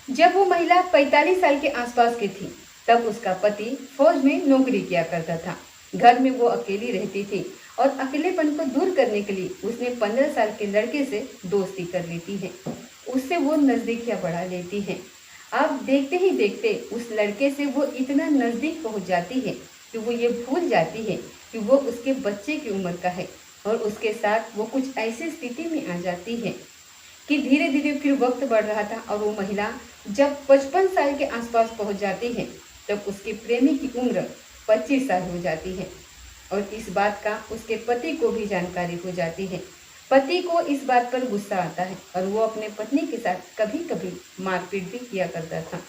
जब वो महिला 45 साल के आसपास की थी, तब उसका पति फौज में नौकरी किया करता था। घर में वो अकेली रहती थी और अकेलेपन को दूर करने के लिए उसने 15 साल के लड़के से दोस्ती कर लेती है। उससे वो नजदीकियां बढ़ा लेती है। अब देखते ही देखते उस लड़के से वो इतना नजदीक पहुंच जाती है कि वो ये भूल जाती है कि वो उसके बच्चे की उम्र का है और उसके साथ वो कुछ ऐसी स्थिति में आ जाती है कि धीरे धीरे फिर वक्त बढ़ रहा था और वो महिला जब 55 साल के आसपास पहुंच जाती है, तब उसके प्रेमी की उम्र 25 साल हो जाती है और इस बात का उसके पति को भी जानकारी हो जाती है। पति को इस बात पर गुस्सा आता है और वो अपने पत्नी के साथ कभी कभी मारपीट भी किया करता था।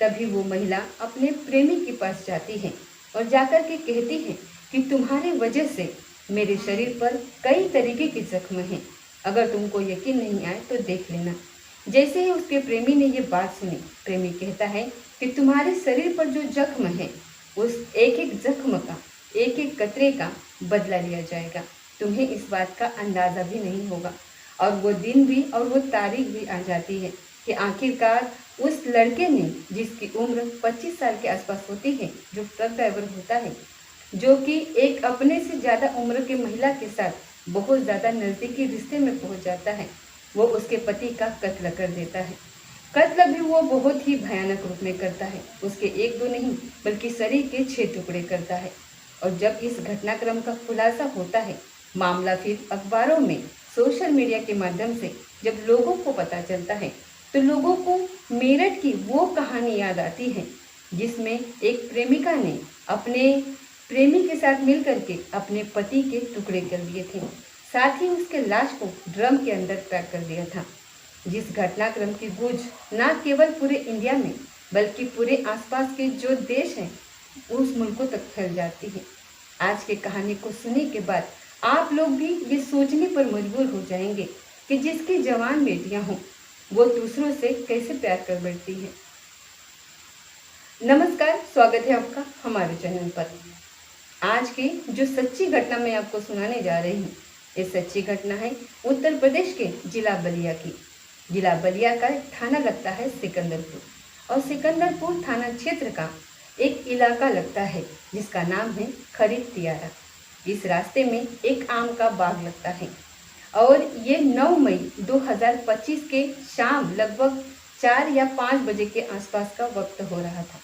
तभी वो महिला अपने प्रेमी के पास जाती है और जाकर के कहती है कि तुम्हारी वजह से मेरे शरीर पर कई तरीके के जख्म हैं। अगर तुमको यकीन नहीं आए तो देख लेना। जैसे ही उसके प्रेमी ने ये बात सुनी, प्रेमी कहता है कि तुम्हारे शरीर पर जो जख्म है, उस एक एक जख्म का, एक एक कतरे का बदला लिया जाएगा। तुम्हें इस बात का अंदाजा भी नहीं होगा। और वो दिन भी और वो तारीख भी आ जाती है कि आखिरकार उस लड़के ने, जिसकी उम्र 25 साल के आसपास होती है, जो ट्रक ड्राइवर होता है, जो कि एक अपने से ज़्यादा उम्र की महिला के साथ बहुत ज़्यादा नज़दीकी रिश्ते में पहुंच जाता है, वो उसके पति का कत्ल कर देता है। कत्ल भी वो बहुत ही भयानक रूप में करता है। उसके एक दो नहीं बल्कि शरीर के 6 टुकड़े करता है। और जब इस घटनाक्रम का खुलासा होता है, मामला फिर अखबारों में, सोशल मीडिया के माध्यम से जब लोगों को पता चलता है, तो लोगों को मेरठ की वो कहानी याद आती है जिसमें एक प्रेमिका ने अपने प्रेमी के साथ मिलकर के अपने पति के टुकड़े कर दिए थे। साथ ही उसके लाश को ड्रम के अंदर पैक कर दिया था। जिस घटनाक्रम की गूंज न केवल पूरे इंडिया में बल्कि पूरे आसपास के जो देश हैं उस मुल्कों तक फैल जाती है। आज की कहानी को सुनने के बाद आप लोग भी ये सोचने पर मजबूर हो जाएंगे कि जिसकी जवान बेटियां हों वो दूसरों से कैसे प्यार कर बैठती है। नमस्कार, स्वागत है आपका हमारे चैनल पर। आज की जो सच्ची घटना मैं आपको सुनाने जा रही हूँ, ये सच्ची घटना है उत्तर प्रदेश के जिला बलिया की। जिला बलिया का एक थाना लगता है सिकंदरपुर और सिकंदरपुर थाना क्षेत्र का एक इलाका लगता है जिसका नाम है खरीद तियारा। इस रास्ते में एक आम का बाग लगता है और ये 9 मई 2025 के शाम लगभग 4 या 5 बजे के आसपास का वक्त हो रहा था।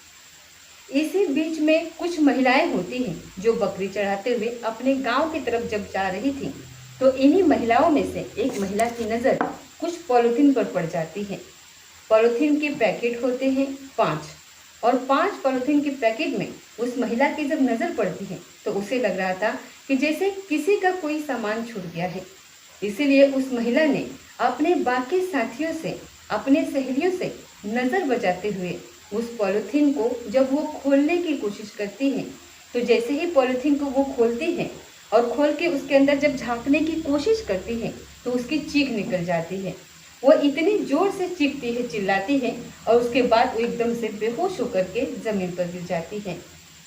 इसी बीच में कुछ महिलाएं होती हैं जो बकरी चढ़ाते हुए अपने गांव की तरफ जब जा रही थी, तो इन्हीं महिलाओं में से एक महिला की नज़र कुछ पॉलिथीन पर पड़ जाती है। पॉलिथीन के पैकेट होते हैं 5 और 5 पॉलिथीन के पैकेट में उस महिला की जब नज़र पड़ती है तो उसे लग रहा था कि जैसे किसी का कोई सामान छूट गया है। इसीलिए उस महिला ने अपने बाकी साथियों से, अपने सहेलियों से नज़र बचाते हुए उस पॉलिथीन को जब वो खोलने की कोशिश करती है, तो जैसे ही पॉलिथीन को वो खोलती है और खोल के उसके अंदर जब झांकने की कोशिश करती है तो उसकी चीख निकल जाती है। वो इतनी जोर से चीखती है, चिल्लाती है और उसके बाद वो एकदम से बेहोश होकर के ज़मीन पर गिर जाती है।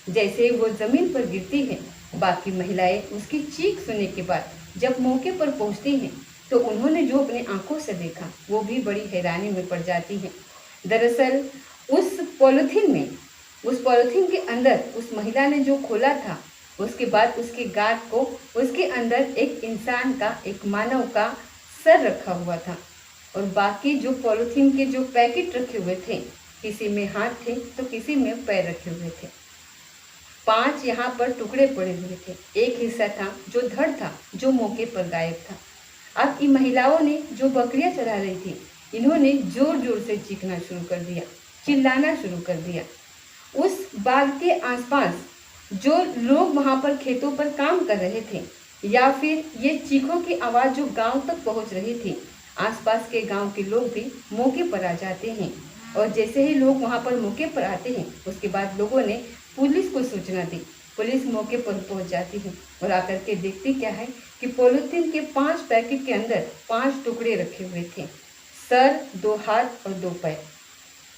जैसे ही वो ज़मीन पर गिरती है, बाकी महिलाएं उसकी चीख सुनने के बाद जब मौके पर पहुंचती हैं, तो उन्होंने जो अपने आंखों से देखा वो भी बड़ी हैरानी में पड़ जाती है। दरअसल उस पॉलिथीन के अंदर उस महिला ने जो खोला था, उसके बाद उसके गार्ड को उसके अंदर एक इंसान का, एक मानव का सर रखा हुआ था और बाकी जो पॉलिथीन के जो पैकेट रखे हुए थे, किसी में हाथ थे तो किसी में पैर रखे हुए थे। 5 यहाँ पर टुकड़े पड़े हुए थे। एक हिस्सा था जो धड़ था, जो मौके पर गायब था। अब इन महिलाओं ने जो बकरियां चढ़ा रही थी, इन्होंने जोर जोर से चीखना शुरू कर दिया, चिल्लाना शुरू कर दिया। उस बाग के आसपास जो लोग वहां पर खेतों पर काम कर रहे थे, या फिर ये चीखों की आवाज़ जो गांव तक पहुंच रही थी, आसपास के गांव के लोग भी मौके पर आ जाते हैं। और जैसे ही लोग वहां पर मौके पर आते हैं, उसके बाद लोगों ने पुलिस को सूचना दी। पुलिस मौके पर पहुंच जाती है और आकर के देखती क्या है कि पॉलिथीन के 5 पैकेट के अंदर 5 टुकड़े रखे हुए थे। सर, 2 हाथ और 2 पैर।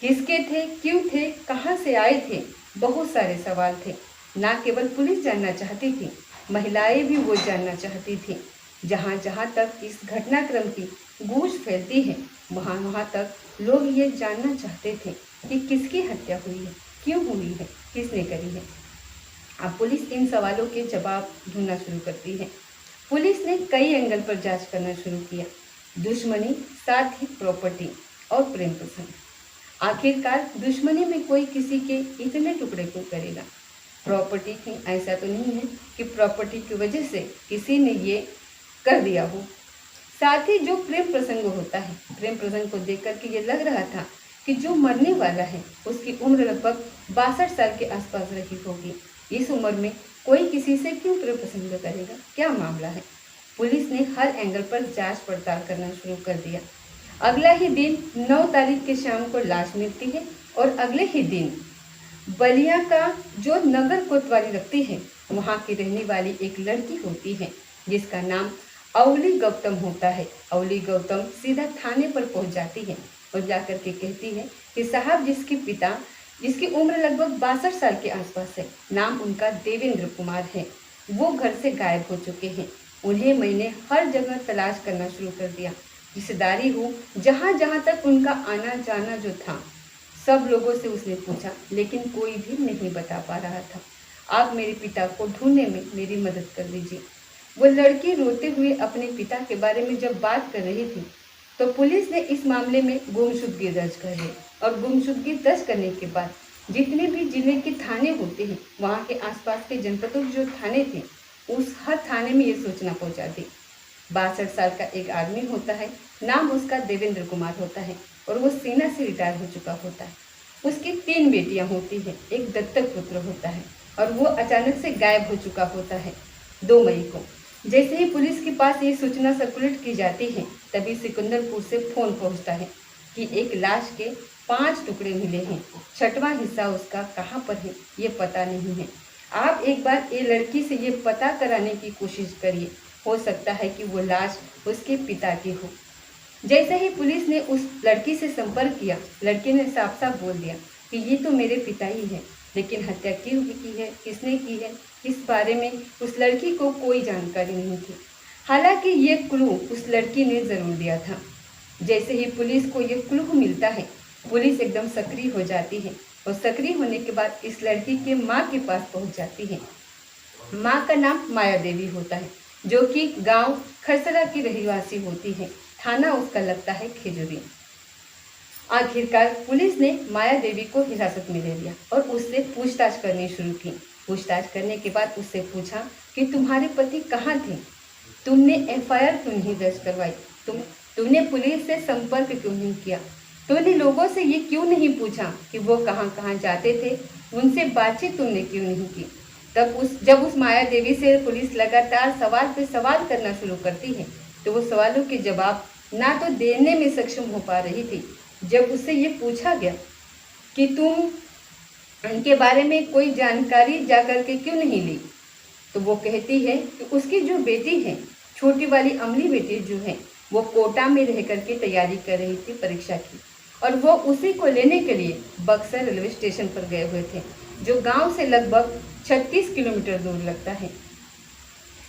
किसके थे, क्यों थे, कहाँ से आए थे, बहुत सारे सवाल थे। ना केवल पुलिस जानना चाहती थी, महिलाएं भी वो जानना चाहती थी। जहाँ जहाँ तक इस घटनाक्रम की गूंज फैलती है, वहाँ वहाँ तक लोग ये जानना चाहते थे कि किसकी हत्या हुई है, क्यों हुई है, किसने करी है। अब पुलिस इन सवालों के जवाब ढूंढना शुरू करती है। पुलिस ने कई एंगल पर जांच करना शुरू किया, दुश्मनी, साथ ही प्रॉपर्टी और प्रेम प्रसंग। आखिरकार दुश्मनी में कोई किसी के इतने टुकड़े क्यों करेगा? प्रॉपर्टी थी, ऐसा तो नहीं है कि प्रॉपर्टी की वजह से किसी ने ये कर दिया हो। साथ ही जो प्रेम प्रसंग होता है, प्रेम प्रसंग को देख करके ये लग रहा था कि जो मरने वाला है उसकी उम्र लगभग 62 साल के आसपास रही होगी। इस उम्र में कोई किसी से क्यों प्रेम प्रसंग करेगा? क्या मामला है? पुलिस ने हर एंगल पर जांच पड़ताल करना शुरू कर दिया। अगला ही दिन 9 तारीख के शाम को लाश मिलती है और अगले ही दिन बलिया का जो नगर कोतवाली लगती है, वहाँ की रहने वाली एक लड़की होती है जिसका नाम अवली गौतम होता है। अवली गौतम सीधा थाने पर पहुंच जाती है और जाकर के कहती है कि साहब, जिसकी उम्र लगभग 62 साल के आसपास है, नाम उनका देवेंद्र कुमार है, वो घर से गायब हो चुके हैं। उन्हें मैंने हर जगह तलाश करना शुरू कर दिया, रिश्तेदारी हूँ, जहाँ जहाँ तक उनका आना जाना जो था, सब लोगों से उसने पूछा, लेकिन कोई भी नहीं बता पा रहा था। आप मेरे पिता को ढूंढने में मेरी मदद कर दीजिए। वो लड़की रोते हुए अपने पिता के बारे में जब बात कर रही थी तो पुलिस ने इस मामले में गुमशुदगी दर्ज कर ली और गुमशुदगी दर्ज करने के बाद जितने भी जिले के थाने होते हैं, वहाँ के आसपास के जनपदों जो थाने थे, उस हर थाने में ये सूचना पहुँचा दी। 62 साल का एक आदमी होता है, नाम उसका देवेंद्र कुमार होता है और वो सेना से रिटायर हो चुका होता है। उसकी 3 बेटियां होती हैं, एक दत्तक पुत्र होता है और वो अचानक से गायब हो चुका होता है 2 मई को। जैसे ही पुलिस के पास ये सूचना सर्कुलेट की जाती है, तभी सिकंदरपुर से फोन पहुंचता है कि एक लाश के 5 टुकड़े मिले हैं, 6वां हिस्सा उसका कहाँ पर है ये पता नहीं है। आप एक बार ये लड़की से ये पता कराने की कोशिश करिए, हो सकता है कि वो लाश उसके पिता की हो। जैसे ही पुलिस ने उस लड़की से संपर्क किया, लड़की ने साफ साफ बोल दिया कि ये तो मेरे पिता ही है, लेकिन हत्या क्यों की है, किसने की है, इस बारे में उस लड़की को कोई जानकारी नहीं थी। हालांकि ये क्लू उस लड़की ने ज़रूर दिया था। जैसे ही पुलिस को ये क्लू मिलता है, पुलिस एकदम सक्रिय हो जाती है और सक्रिय होने के बाद इस लड़की के माँ के पास पहुँच जाती है। माँ का नाम माया देवी होता है, जो कि गांव खरसरा की रहवासी होती है। थाना उसका लगता है खेजूरी। आखिरकार पुलिस ने माया देवी को हिरासत में ले लिया और उससे पूछताछ करनी शुरू की। पूछताछ करने के बाद उससे पूछा कि तुम्हारे पति कहाँ थे, तुमने एफआईआर क्यों नहीं दर्ज करवाई, तुमने पुलिस से संपर्क क्यों नहीं किया, तुमने लोगों से ये क्यों नहीं पूछा कि वो कहाँ कहाँ जाते थे, उनसे बातचीत तुमने क्यों नहीं की। जब उस माया देवी से पुलिस लगातार सवाल पे सवाल करना शुरू करती है, तो वो सवालों के जवाब ना तो देने में सक्षम हो पा रही थी। जब उससे ये पूछा गया कि तुम उनके बारे में कोई जानकारी जाकर के क्यों नहीं ली, तो वो कहती है कि उसकी जो बेटी है, छोटी वाली अमली बेटी जो है, वो कोटा में रह करके तैयारी कर रही थी परीक्षा की, और वो उसी को लेने के लिए बक्सर रेलवे स्टेशन पर गए हुए थे, जो गांव से लगभग 36 किलोमीटर दूर लगता है।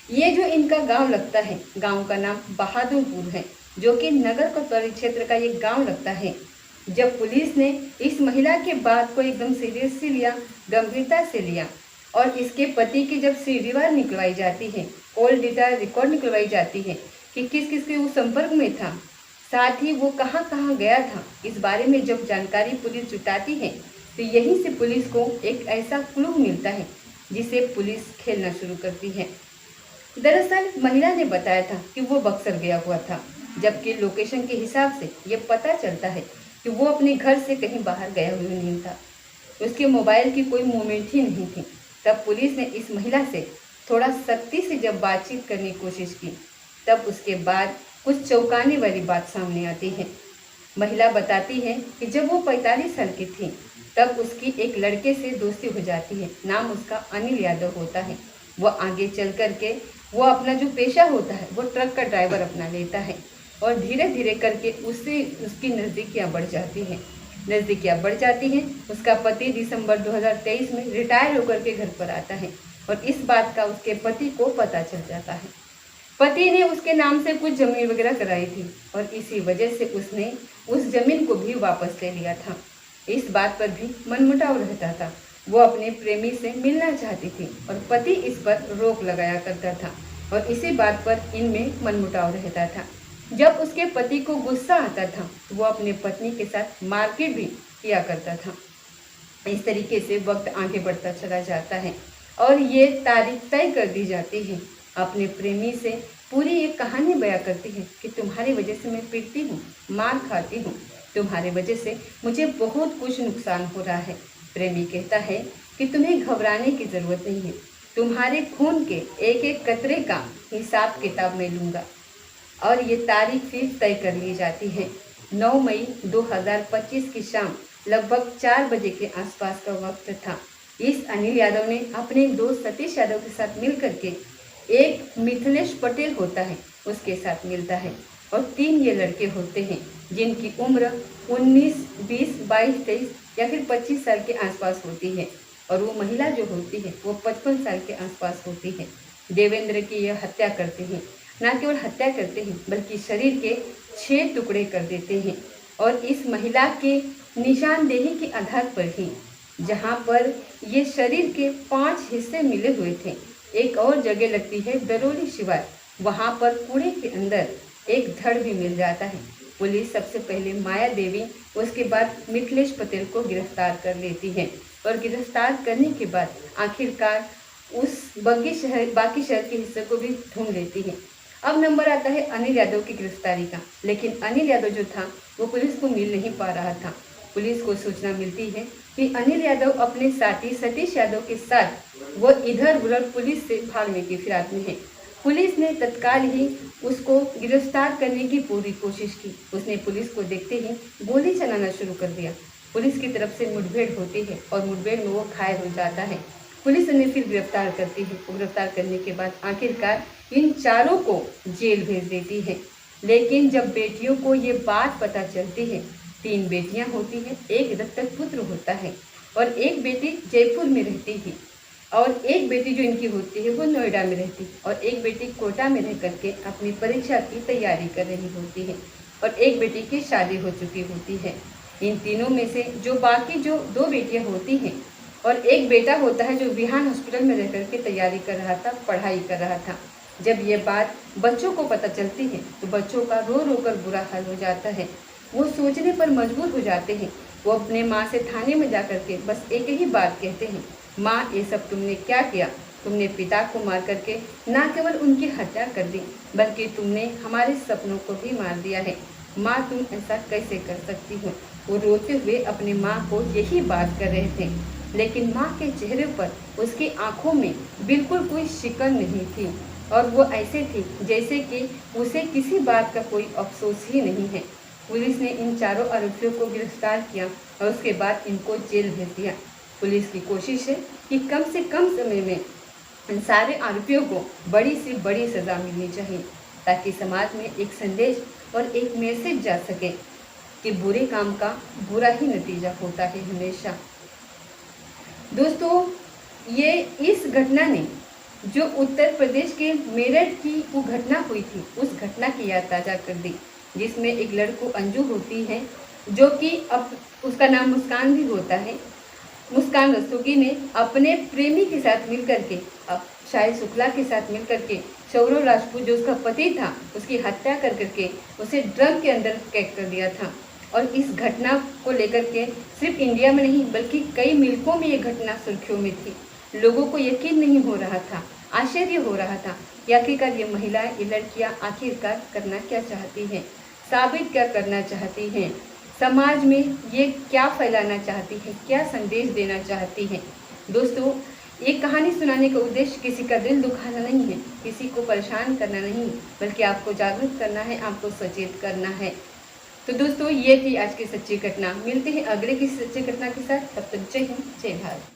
ये जो इनका गांव लगता है, गांव का नाम बहादुरपुर है, जो कि नगर कोतवाली क्षेत्र का ये गांव लगता है। जब पुलिस ने इस महिला के बात को एकदम सीरियसली लिया, गंभीरता से लिया, और इसके पति की जब सीडीआर निकलवाई जाती है, कॉल डेटा रिकॉर्ड निकलवाई जाती है कि किस किस के वो संपर्क में था, साथ ही वो कहाँ कहाँ गया था, इस बारे में जब जानकारी पुलिस जुटाती है, तो यहीं से पुलिस को एक ऐसा क्लू मिलता है जिसे पुलिस खेलना शुरू करती है। दरअसल महिला ने बताया था कि वो बक्सर गया हुआ था, जबकि लोकेशन के हिसाब से ये पता चलता है कि वो अपने घर से कहीं बाहर गया हुआ नहीं था। उसके मोबाइल की कोई मूवमेंट ही नहीं थी। तब पुलिस ने इस महिला से थोड़ा सख्ती से जब बातचीत करने की कोशिश की, तब उसके बाद कुछ चौंकाने वाली बात सामने आती है। महिला बताती है कि जब वो 45 साल की थी, तब उसकी एक लड़के से दोस्ती हो जाती है, नाम उसका अनिल यादव होता है। वो आगे चल कर के वो अपना जो पेशा होता है, वो ट्रक का ड्राइवर अपना लेता है, और धीरे धीरे करके उससे उसकी नज़दीकियाँ बढ़ जाती हैं। उसका पति दिसंबर 2023 में रिटायर होकर के घर पर आता है और इस बात का उसके पति को पता चल जाता है। पति ने उसके नाम से कुछ जमीन वगैरह कराई थी और इसी वजह से उसने उस जमीन को भी वापस ले लिया था। इस बात पर भी मनमुटाव रहता था। वो अपने प्रेमी से मिलना चाहती थी और पति इस पर रोक लगाया करता था और इसी बात पर इनमें मनमुटाव रहता था। जब उसके पति को गुस्सा आता था वो अपने पत्नी के साथ मारपीट भी किया करता था। इस तरीके से वक्त आगे बढ़ता चला जाता है और ये तारीख तय कर दी जाती है। अपने प्रेमी से पूरी एक कहानी बयां करती है कि तुम्हारी वजह से मैं पीटती हूँ, मार खाती हूँ, तुम्हारी वजह से मुझे बहुत कुछ नुकसान हो रहा है। प्रेमी कहता है कि तुम्हें घबराने की ज़रूरत नहीं है, तुम्हारे खून के एक एक कतरे का हिसाब किताब मैं लूँगा। और ये तारीख फिर तय कर ली जाती है। 9 मई 2025 की शाम लगभग 4 बजे के आसपास का वक्त था। इस अनिल यादव ने अपने दोस्त सतीश यादव के साथ मिलकर के एक मिथिलेश पटेल होता है उसके साथ मिलता है और 3 ये लड़के होते हैं जिनकी उम्र 19, 20, 22, 23 या फिर 25 साल के आसपास होती है और वो महिला जो होती है वो 55 साल के आसपास होती है। देवेंद्र की यह हत्या करते हैं, न केवल हत्या करते हैं बल्कि शरीर के 6 टुकड़े कर देते हैं और इस महिला के निशानदेही के आधार पर ही जहाँ पर ये शरीर के 5 हिस्से मिले हुए थे, एक और जगह लगती है दरोली शिवार, वहाँ पर कूड़े के अंदर एक धड़ भी मिल जाता है। पुलिस सबसे पहले माया देवी उसके बाद मिथिलेश पटेल को गिरफ्तार कर लेती है और गिरफ्तार करने के बाद आखिरकार उस बाकी शहर के हिस्से को भी ढूंढ लेती है। अब नंबर आता है अनिल यादव की गिरफ्तारी का, लेकिन अनिल यादव जो था वो पुलिस को मिल नहीं पा रहा था। पुलिस को सूचना मिलती है कि अनिल यादव अपने साथी सतीश यादव के साथ वो इधर उधर पुलिस से भागने की फिराक में है। पुलिस ने तत्काल ही उसको गिरफ्तार करने की पूरी कोशिश की। उसने पुलिस को देखते ही गोली चलाना शुरू कर दिया। पुलिस की तरफ से मुठभेड़ होती है और मुठभेड़ में वो घायल हो जाता है। पुलिस उन्हें फिर गिरफ्तार करती है। गिरफ्तार करने के बाद आखिरकार इन चारों को जेल भेज देती है। लेकिन जब बेटियों को ये बात पता चलती है, 3 बेटियां होती हैं, एक दत्तक पुत्र होता है और एक बेटी जयपुर में रहती थी और एक बेटी जो इनकी होती है वो नोएडा में रहती है और एक बेटी कोटा में रह करके अपनी परीक्षा की तैयारी कर रही होती है और एक बेटी की शादी हो चुकी होती है। इन तीनों में से जो बाकी जो 2 बेटियां होती हैं और एक बेटा होता है जो विहान हॉस्पिटल में रह करके तैयारी कर रहा था, पढ़ाई कर रहा था। जब ये बात बच्चों को पता चलती है तो बच्चों का रो रो कर बुरा हाल हो जाता है। वो सोचने पर मजबूर हो जाते हैं। वो अपने माँ से थाने में जा कर के बस एक ही बात कहते हैं, माँ ये सब तुमने क्या किया? तुमने पिता को मार करके न केवल उनकी हत्या कर दी बल्कि तुमने हमारे सपनों को भी मार दिया है। माँ तुम ऐसा कैसे कर सकती हो? वो रोते हुए अपनी माँ को यही बात कर रहे थे, लेकिन माँ के चेहरे पर उसकी आंखों में बिल्कुल कोई शिकन नहीं थी और वो ऐसे थी जैसे कि उसे किसी बात का कोई अफसोस ही नहीं है। पुलिस ने इन चारों आरोपियों को गिरफ्तार किया और उसके बाद इनको जेल भेज दिया। पुलिस की कोशिश है कि कम से कम समय में इन सारे आरोपियों को बड़ी से बड़ी सज़ा मिलनी चाहिए ताकि समाज में एक संदेश और एक मैसेज जा सके कि बुरे काम का बुरा ही नतीजा होता है हमेशा। दोस्तों, ये इस घटना ने जो उत्तर प्रदेश के मेरठ की वो घटना हुई थी उस घटना की याद ताज़ा कर दी, जिसमें एक लड़को अंजू होती है जो कि अब उसका नाम मुस्कान भी होता है। मुस्कान रस्तोगी ने अपने प्रेमी के साथ मिलकर के, अब शाहिद शुक्ला के साथ मिलकर के सौरव राजपूत जो उसका पति था उसकी हत्या कर करके उसे ड्रग के अंदर कैद कर दिया था। और इस घटना को लेकर के सिर्फ इंडिया में नहीं बल्कि कई मुल्कों में ये घटना सुर्खियों में थी। लोगों को यकीन नहीं हो रहा था, आश्चर्य हो रहा था कि आखिरकार ये महिलाएं, ये लड़कियां आखिरकार करना क्या चाहती हैं, साबित क्या करना चाहती हैं, समाज में ये क्या फैलाना चाहती है, क्या संदेश देना चाहती हैं। दोस्तों, ये कहानी सुनाने का उद्देश्य किसी का दिल दुखाना नहीं है, किसी को परेशान करना नहीं, बल्कि आपको जागरूक करना है, आपको सचेत करना है। तो दोस्तों, ये थी आज की सच्ची घटना। मिलते हैं अगले की सच्ची घटना के साथ। तब तक जय हिंद, जय भारत।